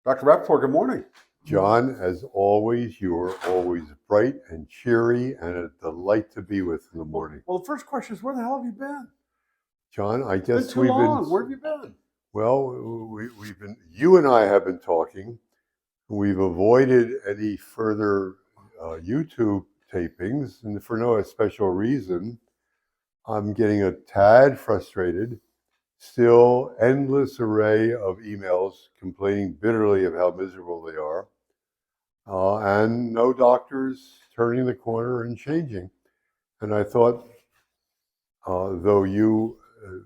Dr. Rappaport, good morning. John, as always, you are always bright and cheery and a delight to be with in the morning. Well, the first question is, where the hell have you been? John, I guess Been too long. Where have you been? Well, you and I have been talking. We've avoided any further YouTube tapings, and for no special reason. I'm getting a tad frustrated. Still, endless array of emails complaining bitterly of how miserable they are. And no doctors turning the corner and changing. And I thought, though you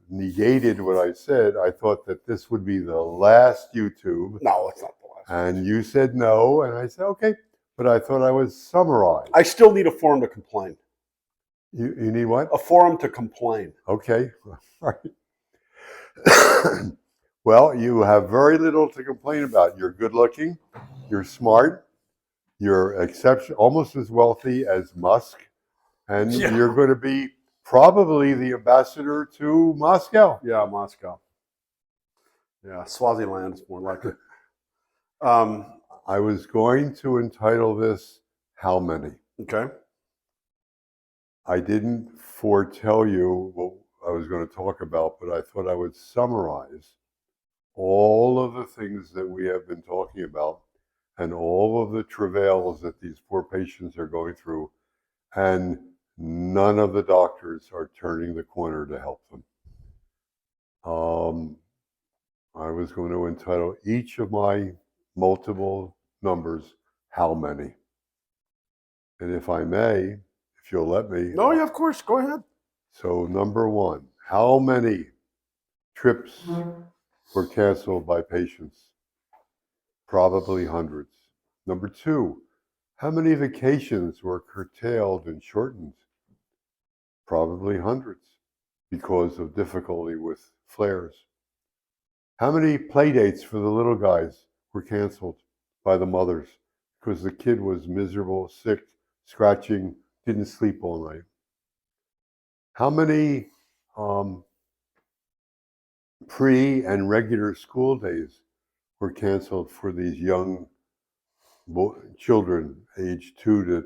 negated what I said, I thought that this would be the last YouTube. No, it's not the last. And you said no, and I said, okay. But I thought I would summarize. I still need a forum to complain. You need what? A forum to complain. Okay. All right. Well, you have very little to complain about. You're good looking, you're smart, you're almost as wealthy as Musk, and you're going to be probably the ambassador to Moscow. Yeah, Moscow. Yeah, Swaziland is more like it. I was going to entitle this, How Many? Okay. I didn't foretell you what I was going to talk about, but I thought I would summarize all of the things that we have been talking about and all of the travails that these poor patients are going through, and none of the doctors are turning the corner to help them. I was going to entitle each of my multiple numbers, How Many? And if I may, if you'll let me. No, yeah, of course. Go ahead. So number one, how many trips were canceled by patients? Probably hundreds. Number two, how many vacations were curtailed and shortened? Probably hundreds because of difficulty with flares. How many play dates for the little guys were canceled by the mothers because the kid was miserable, sick, scratching, didn't sleep all night? How many pre and regular school days were canceled for these young children aged 2 to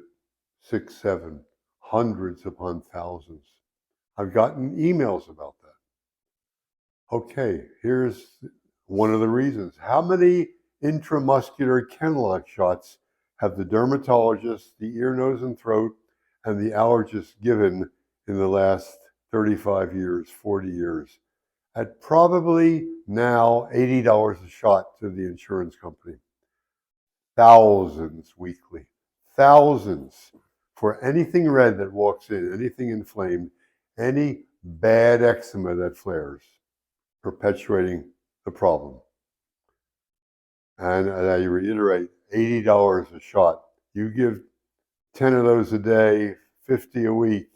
6, 7? Hundreds upon thousands. I've gotten emails about that. Okay, here's one of the reasons. How many intramuscular Kenlock shots have the dermatologist, the ear, nose, and throat, and the allergist given in the last 35 years, 40 years? At probably now $80 a shot to the insurance company. Thousands weekly. Thousands for anything red that walks in, anything inflamed, any bad eczema that flares, perpetuating the problem. And I reiterate, $80 a shot. You give 10 of those a day, 50 a week,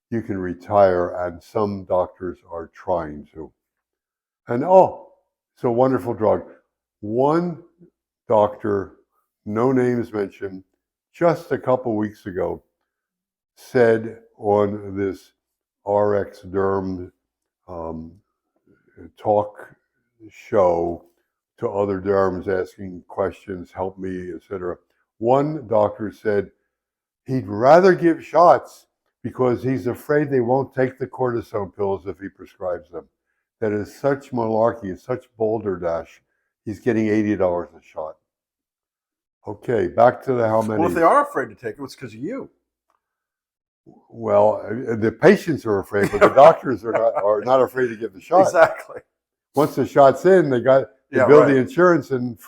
you can retire, and some doctors are trying to. And it's a wonderful drug. One doctor, no names mentioned, just a couple weeks ago said on this RX Derm talk show to other derms asking questions, help me, etc. One doctor said he'd rather give shots because he's afraid they won't take the cortisone pills if he prescribes them. That is such malarkey, such balderdash. He's getting $80 a shot. Okay, back to the how many. Well, if they are afraid to take it, it's because of you. Well, the patients are afraid, but the doctors are not afraid to give the shot. Exactly. Once the shot's in, they bill the insurance, and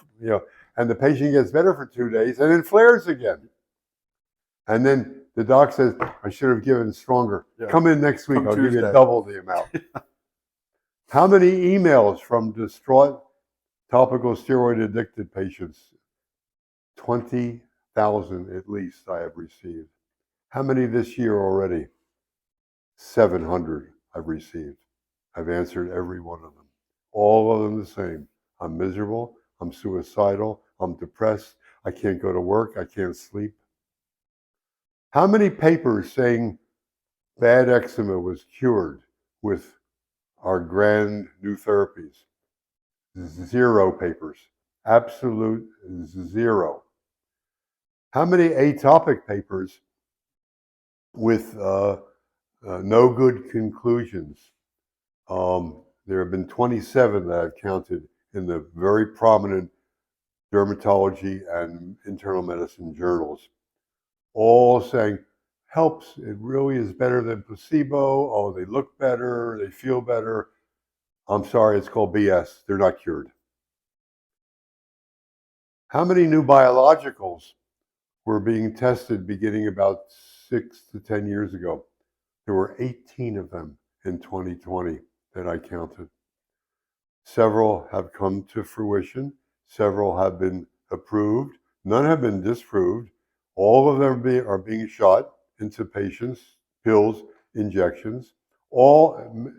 and the patient gets better for 2 days, and then flares again. And then the doc says, "I should have given stronger. Yeah. Come in next week. I'll give you double the amount." How many emails from distraught topical steroid addicted patients? 20,000 at least I have received. How many this year already? 700 I've received. I've answered every one of them. All of them the same. I'm miserable. I'm suicidal. I'm depressed. I can't go to work. I can't sleep. How many papers saying bad eczema was cured with our grand new therapies? 0 papers. Absolute zero. How many atopic papers with no good conclusions? There have been 27 that I've counted in the very prominent dermatology and internal medicine journals, all saying, helps, it really is better than placebo, oh, they look better, they feel better. I'm sorry, it's called BS. They're not cured. How many new biologicals were being tested beginning about 6 to 10 years ago? There were 18 of them in 2020 that I counted. Several have come to fruition. Several have been approved. None have been disproved. All of them are being shot into patients, pills, injections.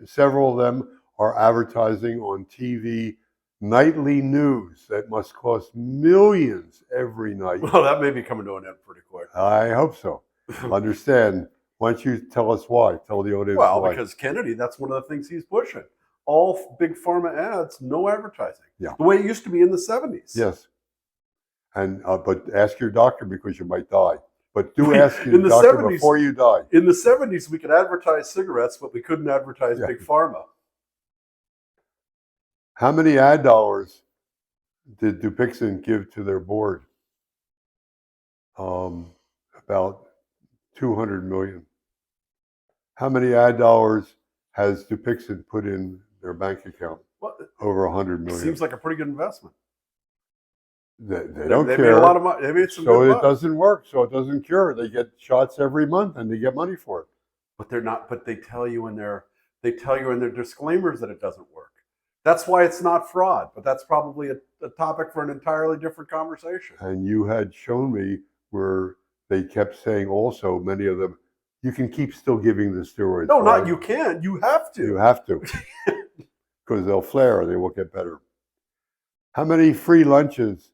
Several of them are advertising on TV, nightly news that must cost millions every night. Well, that may be coming to an end pretty quick. I hope so. Understand. Why don't you tell us why? Tell the audience Well, why. because Kennedy, that's one of the things he's pushing. All big pharma ads, no advertising. Yeah. The way it used to be in the 70s. Yes. And but ask your doctor because you might die. But do ask your In the doctor 70s, before you die. In the 70s, we could advertise cigarettes, but we couldn't advertise Yeah. big pharma. How many ad dollars did Dupixent give to their board? About 200 million. How many ad dollars has Dupixent put in their bank account? Well, Over 100 million. seems like a pretty good investment. They don't They care. made a lot of money. They made some So good it bucks. doesn't work. So it doesn't cure. They get shots every month and they get money for it. But they're not. But they tell you in their disclaimers that it doesn't work. That's why it's not fraud. But that's probably a topic for an entirely different conversation. And you had shown me where they kept saying also, many of them, you can keep still giving the steroids. No, right? not you can. You have to. You have to. Because they'll flare and they will get better. How many free lunches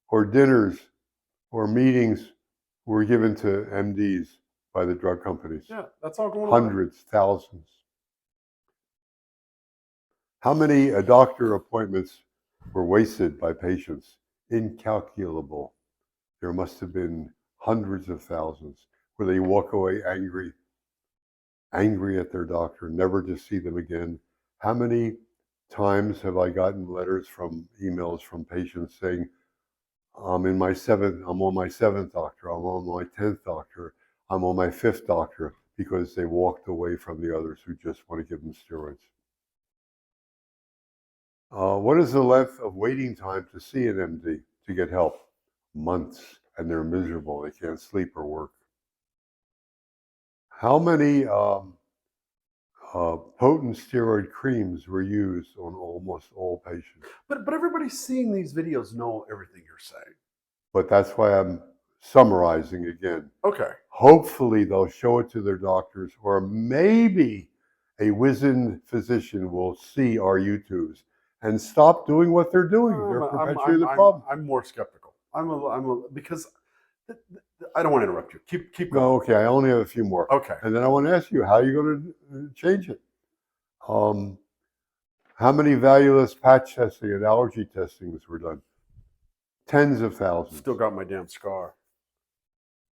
or dinners or meetings were given to MDs by the drug companies? Yeah, that's all going on. Hundreds, thousands. How many doctor appointments were wasted by patients? Incalculable. There must have been hundreds of thousands where they walk away angry at their doctor, never to see them again. How many times have I gotten letters from emails from patients saying, I'm on my seventh doctor, I'm on my 10th doctor, I'm on my 5th doctor, because they walked away from the others who just want to give them steroids. What is the length of waiting time to see an MD to get help? Months, and they're miserable. They can't sleep or work. How many potent steroid creams were used on almost all patients? But everybody's seeing these videos, know everything you're saying. But that's why I'm summarizing again. Okay. Hopefully they'll show it to their doctors, or maybe a wizened physician will see our YouTubes and stop doing what they're doing. They're perpetuating the problem. I'm more skeptical. Because I don't want to interrupt you. Keep going. No, okay. I only have a few more. Okay. And then I want to ask you, how are you going to change it? How many valueless patch testing and allergy testings were done? Tens of thousands. Still got my damn scar.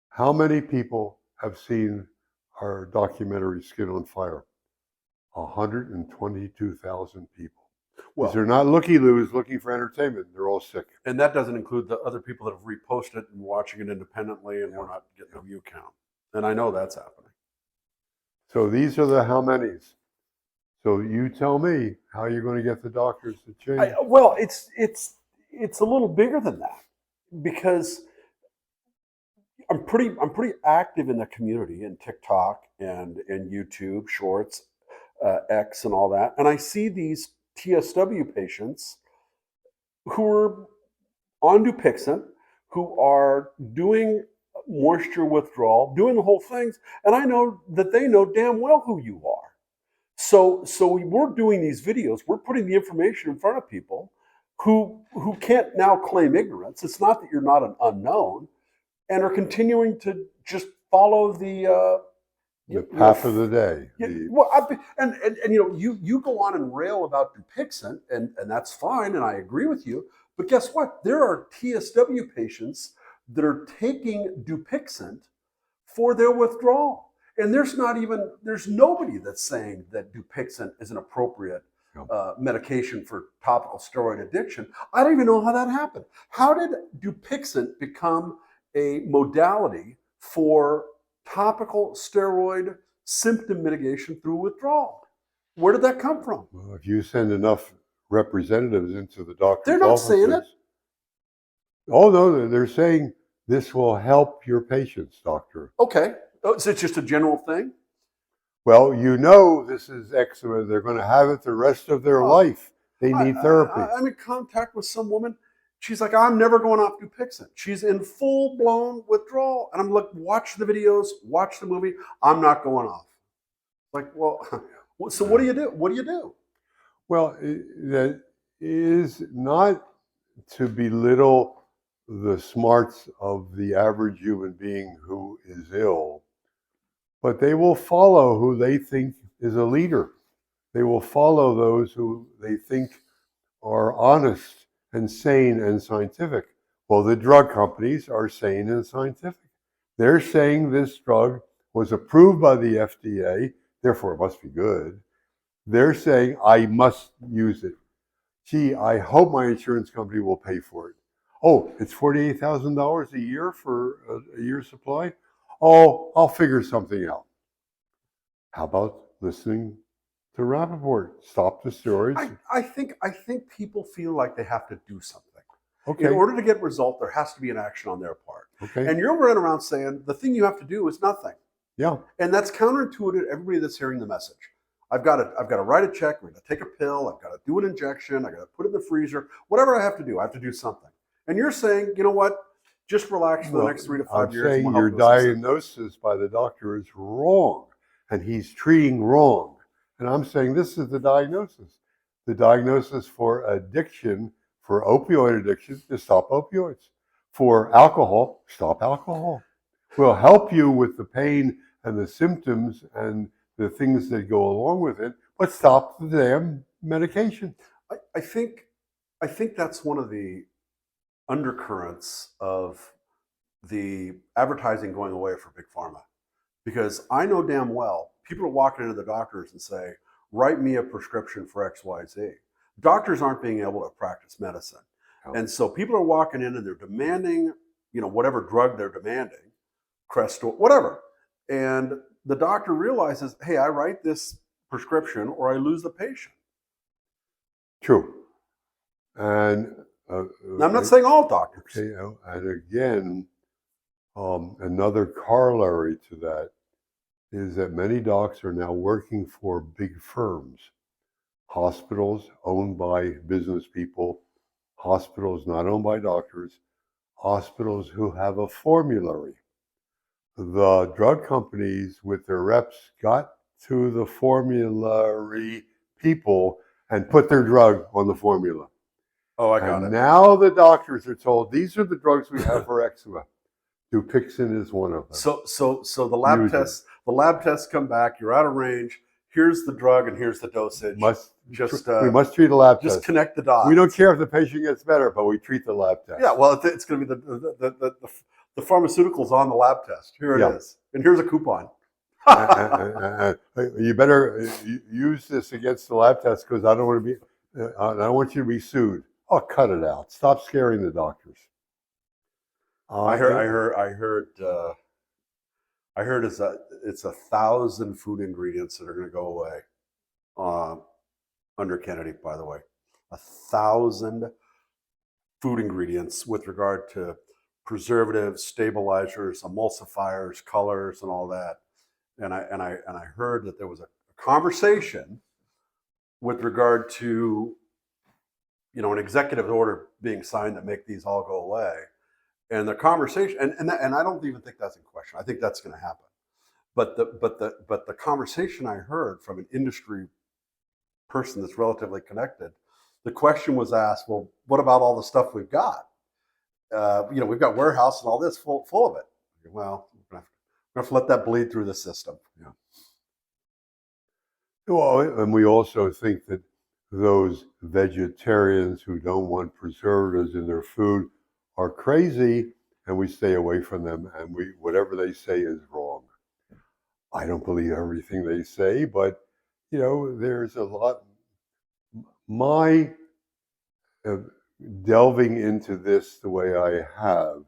How many people have seen our documentary Skin on Fire? 122,000 people. Well, they're not looky-loos looking for entertainment. They're all sick. And that doesn't include the other people that have reposted it and watching it independently, and we're not getting a view count. And I know that's happening. So these are the how manys. So you tell me how you're going to get the doctors to change. Well, it's a little bigger than that, because I'm pretty active in the community, in TikTok and YouTube Shorts, X, and all that, and I see these TSW patients who are on Dupixent, who are doing moisture withdrawal, doing the whole things, and I know that they know damn well who you are. So we're doing these videos, we're putting the information in front of people who can't now claim ignorance. It's not that you're not an unknown, and are continuing to just follow the path of the day. And you go on and rail about Dupixent, and that's fine, and I agree with you. But guess what? There are TSW patients that are taking Dupixent for their withdrawal. And there's nobody that's saying that Dupixent is an appropriate medication for topical steroid addiction. I don't even know how that happened. How did Dupixent become a modality for topical steroid symptom mitigation through withdrawal? Where did that come from? Well, if you send enough representatives into the doctor's They're not saying it. Oh, no, they're saying this will help your patients, doctor. Okay. Is it just a general thing? Well, you know this is eczema. They're going to have it the rest of their life. They need therapy. I'm in contact with some woman. She's like, I'm never going off Dupixent. She's in full-blown withdrawal. And I'm like, watch the videos, watch the movie. I'm not going off. Like, well, so what do you do? What do you do? Well, that is not to belittle the smarts of the average human being who is ill, but they will follow who they think is a leader. They will follow those who they think are honest and sane and scientific. Well, the drug companies are sane and scientific. They're saying this drug was approved by the FDA, therefore it must be good. They're saying, I must use it. Gee, I hope my insurance company will pay for it. Oh, it's $48,000 a year for a year's supply? Oh, I'll figure something out. How about listening to Rappaport? Stop the steroids. I think people feel like they have to do something. Okay. In order to get result, there has to be an action on their part. Okay. And you're running around saying the thing you have to do is nothing. Yeah. And that's counterintuitive to everybody that's hearing the message. I've got to write a check, I've got to take a pill, I've got to do an injection, I've got to put it in the freezer, whatever I have to do, I have to do something. And you're saying, you know what, just relax for the next 3 to 5 years. I'm saying your diagnosis by the doctor is wrong, and he's treating wrong. And I'm saying this is the diagnosis. The diagnosis for addiction, for opioid addiction, is stop opioids. For alcohol, stop alcohol. We'll help you with the pain and the symptoms and the things that go along with it, but stop the damn medication. I think that's one of the undercurrents of the advertising going away for Big Pharma. Because I know damn well, people are walking into the doctors and say, write me a prescription for XYZ. Doctors aren't being able to practice medicine. Oh. And so people are walking in and they're demanding, whatever drug they're demanding, Crestor, whatever. And the doctor realizes, hey, I write this prescription or I lose the patient. True. And now, I'm not saying all doctors. And again, another corollary to that is that many docs are now working for big firms, hospitals owned by business people, hospitals not owned by doctors, hospitals who have a formulary. The drug companies with their reps got to the formulary people and put their drug on the formula. Oh, I got it. Now the doctors are told, these are the drugs we have for eczema. Dupixent is one of them. So the lab tests come back, you're out of range, here's the drug and here's the dosage. We must treat a lab test. Just connect the dots. We don't care if the patient gets better, but we treat the lab test. Yeah, well, it's going to be the pharmaceuticals on the lab test. Here it is. And here's a coupon. You better use this against the lab test because I don't want you to be sued. Oh, cut it out. Stop scaring the doctors. I heard it's 1,000 food ingredients that are going to go away under Kennedy, by the way. 1,000 food ingredients with regard to preservatives, stabilizers, emulsifiers, colors, and all that. And I heard that there was a conversation with regard to an executive order being signed to make these all go away. And the conversation, and I don't even think that's in question. I think that's going to happen. But the conversation I heard from an industry person that's relatively connected, the question was asked, well, what about all the stuff we've got? We've got warehouse and all this full of it. Well, we're going to have to let that bleed through the system. Yeah. Well, and we also think that those vegetarians who don't want preservatives in their food are crazy, and we stay away from them, and whatever they say is wrong. I don't believe everything they say, but there's a lot. My delving into this the way I have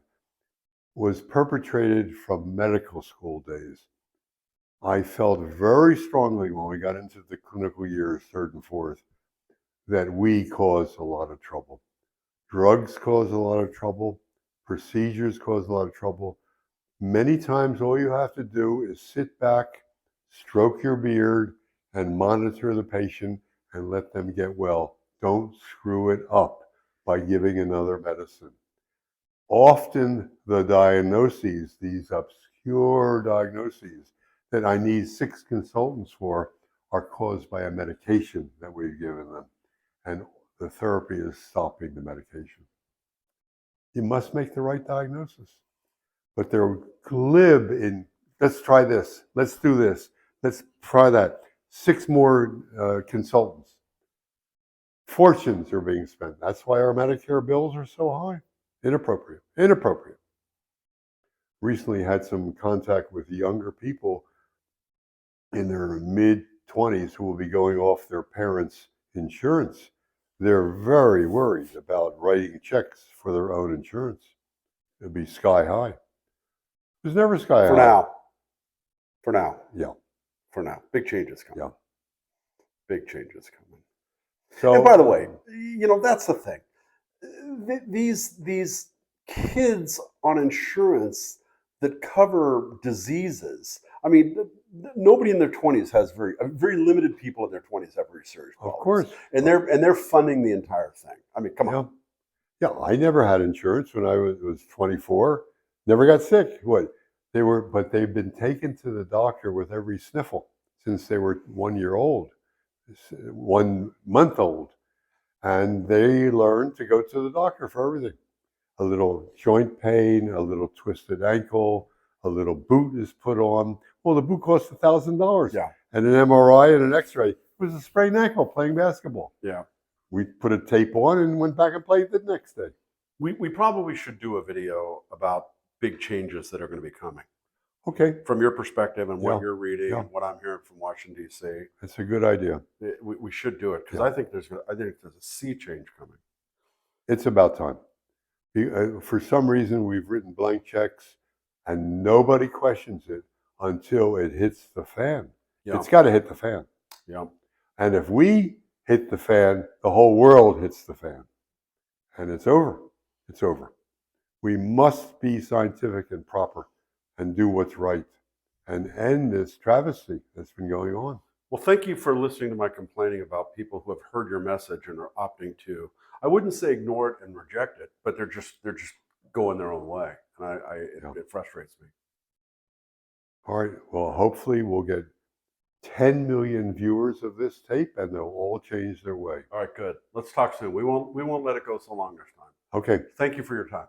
was perpetrated from medical school days. I felt very strongly when we got into the clinical years, third and fourth, that we cause a lot of trouble. Drugs cause a lot of trouble. Procedures cause a lot of trouble. Many times all you have to do is sit back, stroke your beard, and monitor the patient and let them get well. Don't screw it up by giving another medicine. Often the diagnoses, these obscure diagnoses that I need 6 consultants for, are caused by a medication that we've given them. And the therapy is stopping the medication. You must make the right diagnosis. But they're glib in, let's try this, let's do this, let's try that. 6 more consultants. Fortunes are being spent. That's why our Medicare bills are so high. Inappropriate. Recently had some contact with younger people in their mid-20s who will be going off their parents' insurance. They're very worried about writing checks for their own insurance. It'll be sky high. It was never sky high. For now. Yeah. For now. Big changes coming. Yeah. Big changes coming. So, and by the way, that's the thing. These kids on insurance that cover diseases. I mean, nobody in their 20s has very limited people in their 20s have very serious problems. Of course. And they're funding the entire thing. I mean, come on. Yeah, I never had insurance when I was 24. Never got sick. But they've been taken to the doctor with every sniffle since they were 1 year old, 1 month old. And they learned to go to the doctor for everything. A little joint pain, a little twisted ankle, a little boot is put on. Well, the boot costs $1,000. Yeah. And an MRI and an X-ray. It was a sprained ankle playing basketball. Yeah. We put a tape on and went back and played the next day. We probably should do a video about big changes that are going to be coming. Okay. From your perspective and what you're reading Yeah. and what I'm hearing from Washington, D.C. That's a good idea. We should do it because Yeah. I think there's a sea change coming. It's about time. For some reason, we've written blank checks and nobody questions it until it hits the fan. Yeah. It's got to hit the fan. Yeah. And if we hit the fan, the whole world hits the fan. And it's over. It's over. We must be scientific and proper and do what's right and end this travesty that's been going on. Well, thank you for listening to my complaining about people who have heard your message and are opting to, I wouldn't say ignore it and reject it, but they're just going their own way. And it frustrates me. All right. Well, hopefully we'll get 10 million viewers of this tape and they'll all change their way. All right, good. Let's talk soon. We won't let it go so long this time. Okay. Thank you for your time.